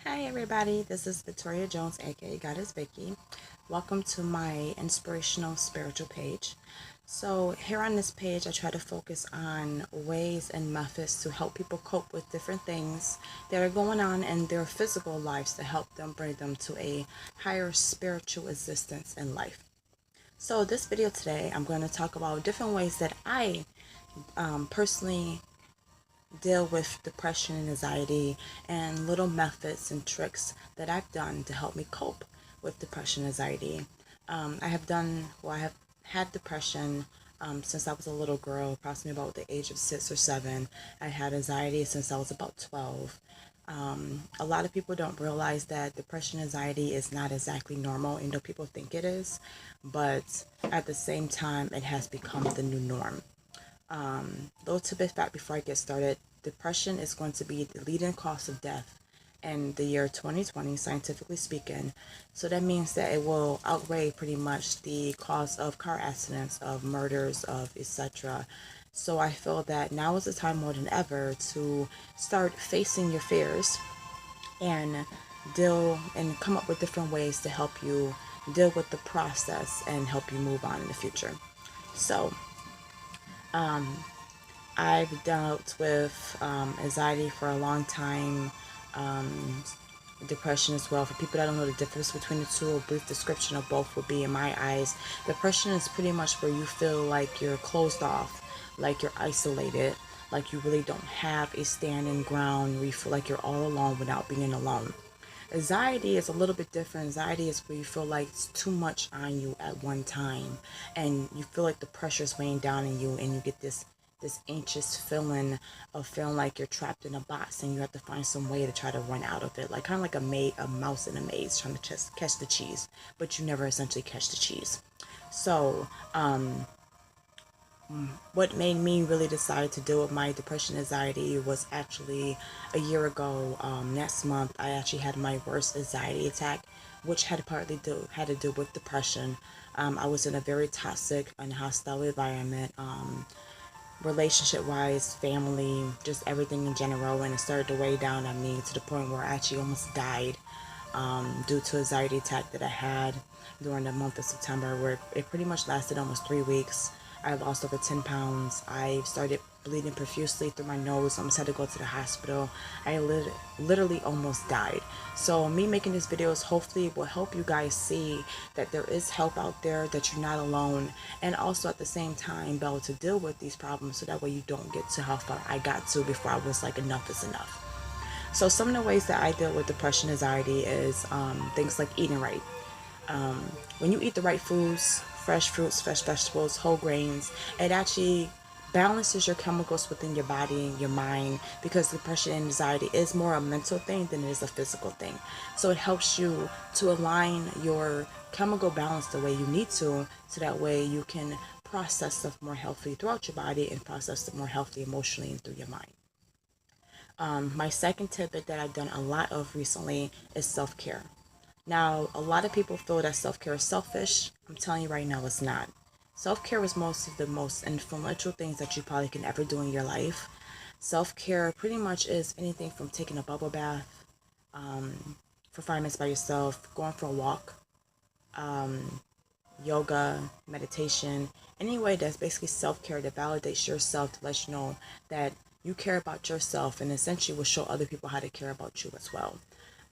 Hi everybody, this is Victoria Jones, aka Goddess Vicky. Welcome to my inspirational spiritual page. So here on this page, I try to focus on ways and methods to help people cope with different things that are going on in their physical lives to help them bring them to a higher spiritual existence in life. So this video today, I'm going to talk about different ways that I personally deal with depression and anxiety and little methods and tricks that I've done to help me cope with depression and anxiety. I have had depression since I was a little girl, approximately about the age of 6 or 7. I had anxiety since I was about 12. A lot of people don't realize that depression and anxiety is not exactly normal, even though people think it is, but at the same time, it has become the new norm. Little tidbit fact before I get started, depression is going to be the leading cause of death in the year 2020, scientifically speaking. So that means that it will outweigh pretty much the cause of car accidents, of murders, of etc. So I feel that now is the time more than ever to start facing your fears and deal and come up with different ways to help you deal with the process and help you move on in the future. So, I've dealt with anxiety for a long time, um, depression as well. For people that don't know the difference between the two, a brief description of both would be, in my eyes, depression is pretty much where you feel like you're closed off, like you're isolated, like you really don't have a standing ground, where you feel like you're all alone without being alone. Anxiety is a little bit different. Anxiety is where you feel like it's too much on you at one time, and you feel like the pressure is weighing down on you, and you get this anxious feeling of feeling like you're trapped in a box and you have to find some way to try to run out of it, like kind of like a mouse in a maze trying to just catch the cheese, but you never essentially catch the cheese. So what made me really decide to deal with my depression anxiety was actually a year ago. Next month, I actually had my worst anxiety attack, which had to do with depression. I was in a very toxic and hostile environment, relationship wise, family, just everything in general, and it started to weigh down on me to the point where I actually almost died due to anxiety attack that I had during the month of September, where it pretty much lasted almost 3 weeks. I lost over 10 pounds. I started bleeding profusely through my nose. Almost had to go to the hospital. Literally almost died. So me making this video is hopefully will help you guys see that there is help out there, that you're not alone, and also at the same time be able to deal with these problems so that way you don't get to how far I got to before I was like, enough is enough. So some of the ways that I deal with depression anxiety is things like eating right. When you eat the right foods, fresh fruits, fresh vegetables, whole grains, it actually balances your chemicals within your body and your mind, because depression and anxiety is more a mental thing than it is a physical thing. So it helps you to align your chemical balance the way you need to, so that way you can process stuff more healthily throughout your body and process it more healthily emotionally and through your mind. My second tidbit that I've done a lot of recently is self-care. Now, a lot of people feel that self-care is selfish. I'm telling you right now, it's not. Self-care is most of the most influential things that you probably can ever do in your life. Self-care pretty much is anything from taking a bubble bath for 5 minutes by yourself, going for a walk, yoga, meditation, any way that's basically self-care that validates yourself to let you know that you care about yourself, and essentially will show other people how to care about you as well.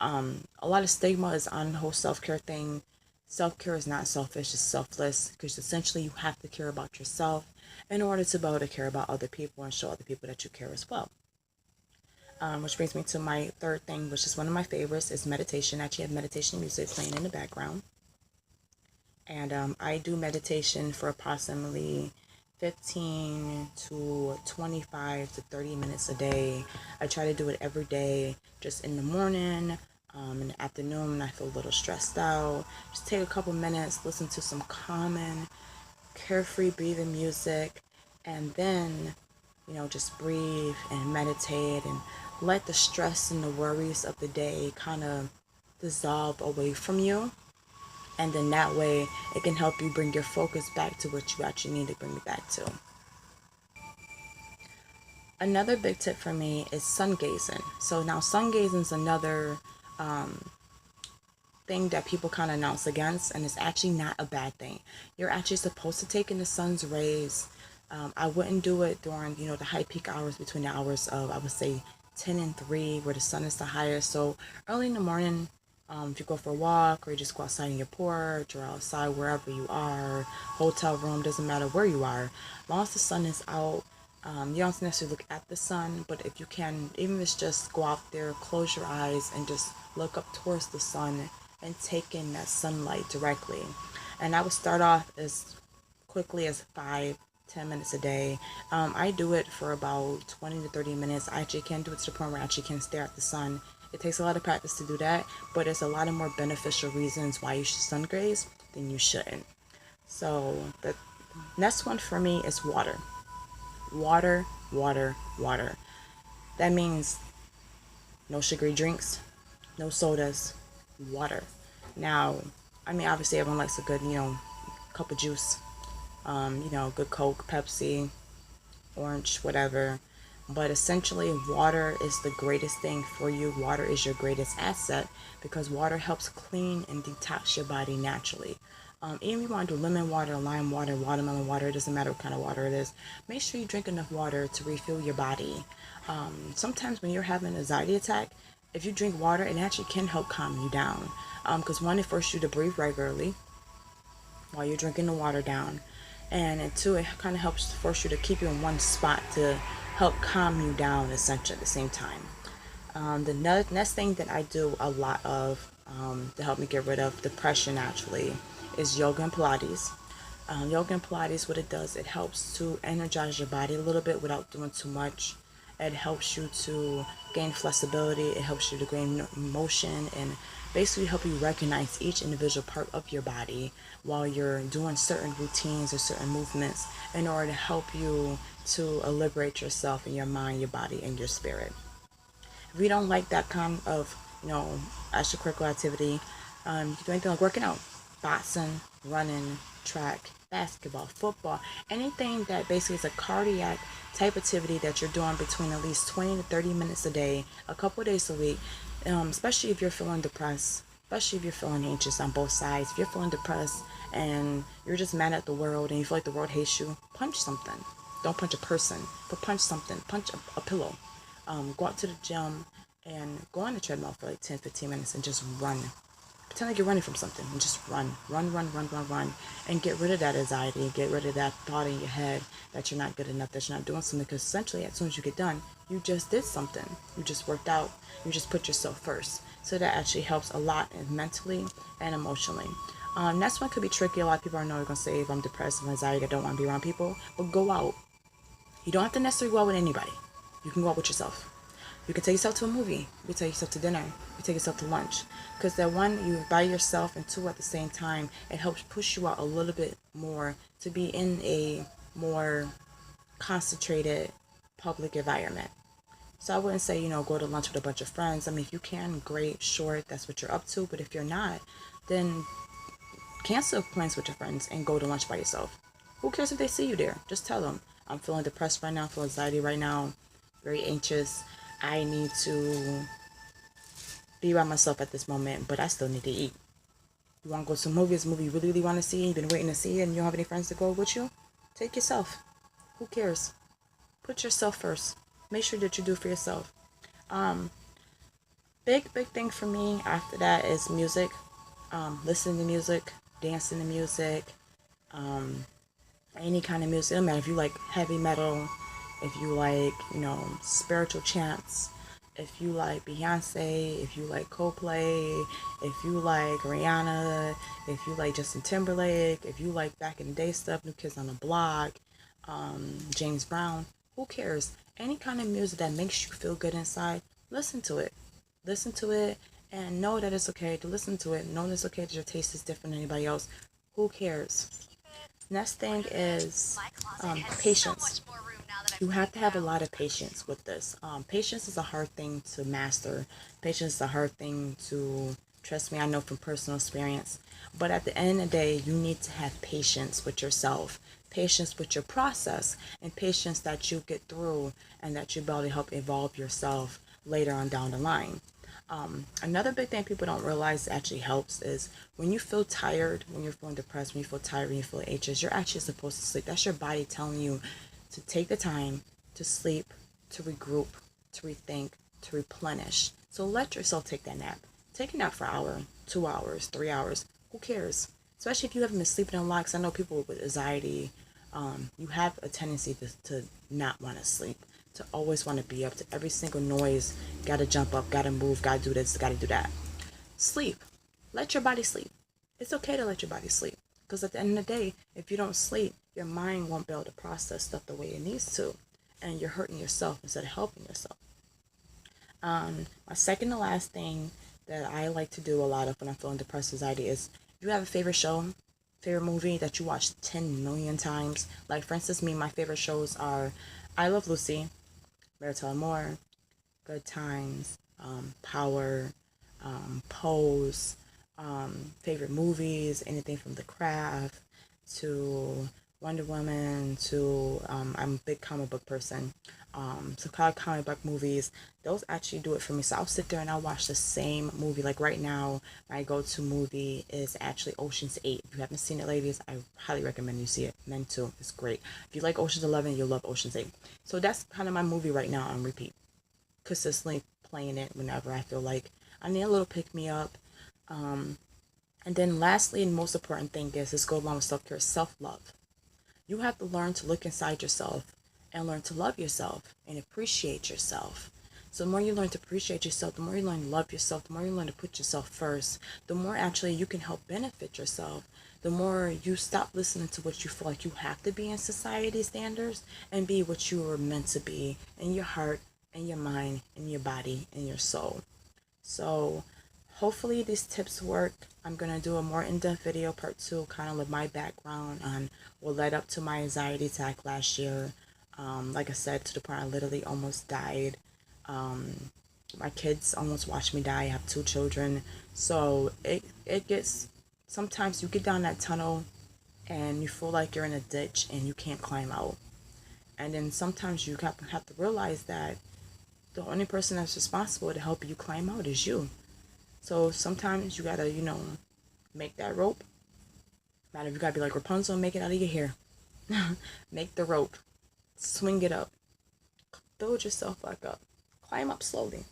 A lot of stigma is on the whole self-care thing. Self-care is not selfish, it's selfless, because essentially you have to care about yourself in order to be able to care about other people and show other people that you care as well. Which brings me to my third thing, which is one of my favorites, is meditation. I actually have meditation music playing in the background. And I do meditation for approximately 15 to 25 to 30 minutes a day. I try to do it every day, just in the morning, in the afternoon. I feel a little stressed out. Just take a couple minutes, listen to some calming, carefree breathing music, and then, just breathe and meditate and let the stress and the worries of the day kind of dissolve away from you, and then that way it can help you bring your focus back to what you actually need to bring it back to. Another big tip for me is sun gazing. So now sun gazing is another thing that people kind of announce against, and it's actually not a bad thing. You're actually supposed to take in the sun's rays. I wouldn't do it during, the high peak hours between the hours of, I would say, 10 and 3, where the sun is the highest. So early in the morning, if you go for a walk or you just go outside in your porch or outside wherever you are, hotel room, doesn't matter where you are, as long as the sun is out, you don't necessarily look at the sun, but if you can, even if it's just go out there, close your eyes and just look up towards the sun and take in that sunlight directly. And I would start off as quickly as 5-10 minutes a day. I do it for about 20 to 30 minutes. I actually can do it to the point where I actually can stare at the sun. It takes a lot of practice to do that, but there's a lot of more beneficial reasons why you should sun graze than you shouldn't. So the next one for me is water. Water, water, water. That means no sugary drinks, no sodas, water. Now, I mean, obviously everyone likes a good, cup of juice, good Coke, Pepsi, orange, whatever. But essentially, water is the greatest thing for you. Water is your greatest asset because water helps clean and detox your body naturally. Even if you want to do lemon water, lime water, watermelon water, it doesn't matter what kind of water it is. Make sure you drink enough water to refill your body. Sometimes when you're having an anxiety attack, if you drink water, it actually can help calm you down. Because one, it forces you to breathe regularly while you're drinking the water down. And two, it kind of helps force you to keep you in one spot to help calm you down essentially at the same time. The next thing that I do a lot of to help me get rid of depression actually is yoga and Pilates. Yoga and Pilates, what it does, it helps to energize your body a little bit without doing too much. It helps you to gain flexibility. It helps you to gain motion and basically help you recognize each individual part of your body while you're doing certain routines or certain movements in order to help you to liberate yourself in your mind, your body, and your spirit. If you don't like that kind of, extracurricular activity, you can do anything like working out, boxing, running, track, basketball, football, anything that basically is a cardiac type activity that you're doing between at least 20 to 30 minutes a day, a couple of days a week, especially if you're feeling depressed, especially if you're feeling anxious on both sides. If you're feeling depressed and you're just mad at the world and you feel like the world hates you, punch something. Don't punch a person, but punch something. Punch a pillow. Go out to the gym and go on the treadmill for like 10-15 minutes and just run. Pretend like you're running from something and just run, run, run, run, run, run, and get rid of that anxiety, get rid of that thought in your head that you're not good enough, that you're not doing something, because essentially as soon as you get done, you just did something. You just worked out. You just put yourself first. So that actually helps a lot mentally and emotionally. Next one could be tricky. A lot of people are going to say if I'm depressed, if I'm anxiety, I don't want to be around people, but go out. You don't have to necessarily go out with anybody. You can go out with yourself. You can take yourself to a movie. You can take yourself to dinner. You can take yourself to lunch. Because that one, you're by yourself, and two, at the same time, it helps push you out a little bit more to be in a more concentrated public environment. So I wouldn't say, go to lunch with a bunch of friends. I mean, if you can, great, sure, that's what you're up to. But if you're not, then cancel plans with your friends and go to lunch by yourself. Who cares if they see you there? Just tell them, I'm feeling depressed right now, I feel anxiety right now, very anxious. I need to be by myself at this moment, but I still need to eat. You want to go to a movie, it's a movie you really, really want to see, you've been waiting to see it, and you don't have any friends to go with you? Take yourself. Who cares? Put yourself first. Make sure that you do for yourself. Big thing for me after that is music. Listening to music, dancing to music, any kind of music. It doesn't matter if you like heavy metal, if you like, spiritual chants, if you like Beyonce, if you like Coldplay, if you like Rihanna, if you like Justin Timberlake, if you like back in the day stuff, New Kids on the Block, James Brown, who cares? Any kind of music that makes you feel good inside, listen to it. Listen to it and know that it's okay to listen to it. Know that it's okay that your taste is different than anybody else. Who cares? Next thing is patience. You have to have a lot of patience with this. Patience is a hard thing to master. Patience is a hard thing to, trust me, I know from personal experience. But at the end of the day, you need to have patience with yourself, patience with your process, and patience that you get through and that you'll be able to help evolve yourself later on down the line. Another big thing people don't realize actually helps is when you feel tired, when you're feeling depressed, when you feel tired, when you feel anxious, you're actually supposed to sleep. That's your body telling you to take the time to sleep, to regroup, to rethink, to replenish. So let yourself take that nap. Take a nap for an hour, 2 hours, 3 hours. Who cares? Especially if you haven't been sleeping a lot, because I know people with anxiety, you have a tendency to not want to sleep, to always want to be up to every single noise, gotta jump up, gotta move, gotta do this, gotta do that. Sleep. Let your body sleep. It's okay to let your body sleep. Because at the end of the day, if you don't sleep, your mind won't be able to process stuff the way it needs to. And you're hurting yourself instead of helping yourself. My second to last thing that I like to do a lot of when I'm feeling depressed, anxiety is, do you have a favorite show, favorite movie that you watched 10 million times? Like, for instance, me, my favorite shows are I Love Lucy, Marital Moore, Good Times, Power, Pose, favorite movies, anything from The Craft to Wonder Woman to I'm a big comic book person. So comic book movies, those actually do it for me. So I'll sit there and I'll watch the same movie. Like right now, my go-to movie is actually Ocean's 8. If you haven't seen it, ladies, I highly recommend you see it. Men too, it's great. If you like Ocean's 11, you'll love Ocean's 8. So that's kind of my movie right now on repeat, consistently playing it whenever I feel like I need a little pick me up. And then lastly, and most important thing is, this goes along with self-care, self-love. You have to learn to look inside yourself and learn to love yourself and appreciate yourself. So the more you learn to appreciate yourself, the more you learn to love yourself, the more you learn to put yourself first, the more actually you can help benefit yourself. The more you stop listening to what you feel like you have to be in society standards and be what you were meant to be in your heart, in your mind, in your body, in your soul. So hopefully these tips work. I'm going to do a more in-depth video, part 2, kind of with my background on what led up to my anxiety attack last year. Like I said, to the point I literally almost died. My kids almost watched me die. I have 2 children. So it gets, sometimes you get down that tunnel and you feel like you're in a ditch and you can't climb out. And then sometimes you have to realize that the only person that's responsible to help you climb out is you. So sometimes you gotta, make that rope. Matter if you gotta be like Rapunzel and make it out of your hair. Make the rope. Swing it up. Build yourself back up. Climb up slowly.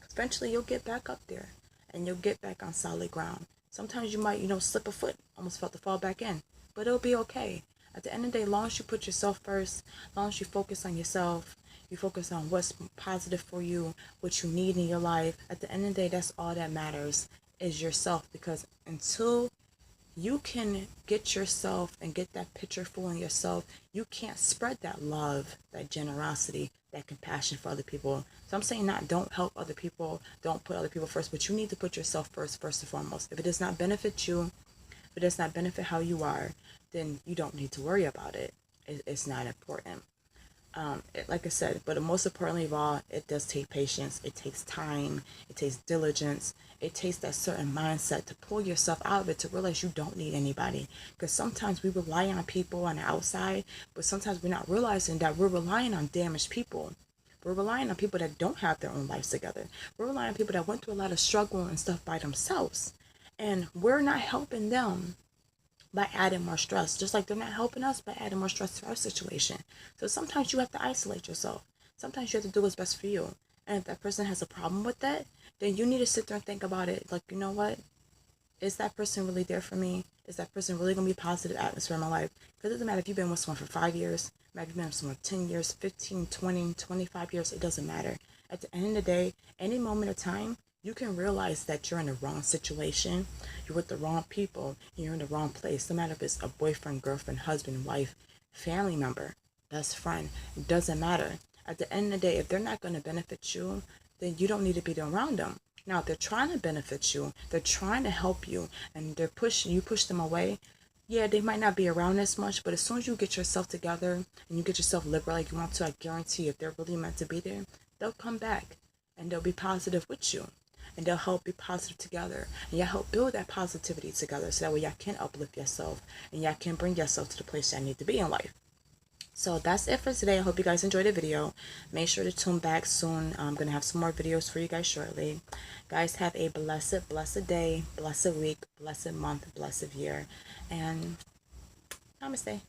Eventually you'll get back up there. And you'll get back on solid ground. Sometimes you might, slip a foot. Almost felt to fall back in. But it'll be okay. At the end of the day, as long as you put yourself first, as long as you focus on yourself, you focus on what's positive for you, what you need in your life. At the end of the day, that's all that matters, is yourself. Because until you can get yourself and get that picture full in yourself, you can't spread that love, that generosity, that compassion for other people. So I'm saying, not don't help other people, don't put other people first, but you need to put yourself first and foremost. If it does not benefit you, if it does not benefit how you are, then you don't need to worry about it. It's not important. Like I said, but most importantly of all, it does take patience. It takes time. It takes diligence. It takes that certain mindset to pull yourself out of it, to realize you don't need anybody. Because sometimes we rely on people on the outside, but sometimes we're not realizing that we're relying on damaged people. We're relying on people that don't have their own lives together. We're relying on people that went through a lot of struggle and stuff by themselves. And we're not helping them by adding more stress, just like they're not helping us by adding more stress to our situation. So sometimes you have to isolate yourself. Sometimes you have to do what's best for you. And if that person has a problem with that, then you need to sit there and think about it. Like, you know what? Is that person really there for me? Is that person really going to be a positive atmosphere in my life? Because it doesn't matter if you've been with someone for 5 years, maybe you've been with someone 10 years, 15, 20, 25 years. It doesn't matter. At the end of the day, any moment of time, you can realize that you're in the wrong situation, you're with the wrong people, you're in the wrong place. No matter if it's a boyfriend, girlfriend, husband, wife, family member, best friend, it doesn't matter. At the end of the day, if they're not going to benefit you, then you don't need to be around them. Now, if they're trying to benefit you, they're trying to help you, and you push them away, yeah, they might not be around as much, but as soon as you get yourself together and you get yourself liberal like you want to, I guarantee if they're really meant to be there, they'll come back and they'll be positive with you. And they'll help be positive together. And y'all help build that positivity together so that way y'all can uplift yourself and y'all can bring yourself to the place y'all need to be in life. So that's it for today. I hope you guys enjoyed the video. Make sure to tune back soon. I'm going to have some more videos for you guys shortly. Guys, have a blessed day, blessed week, blessed month, blessed year. And namaste.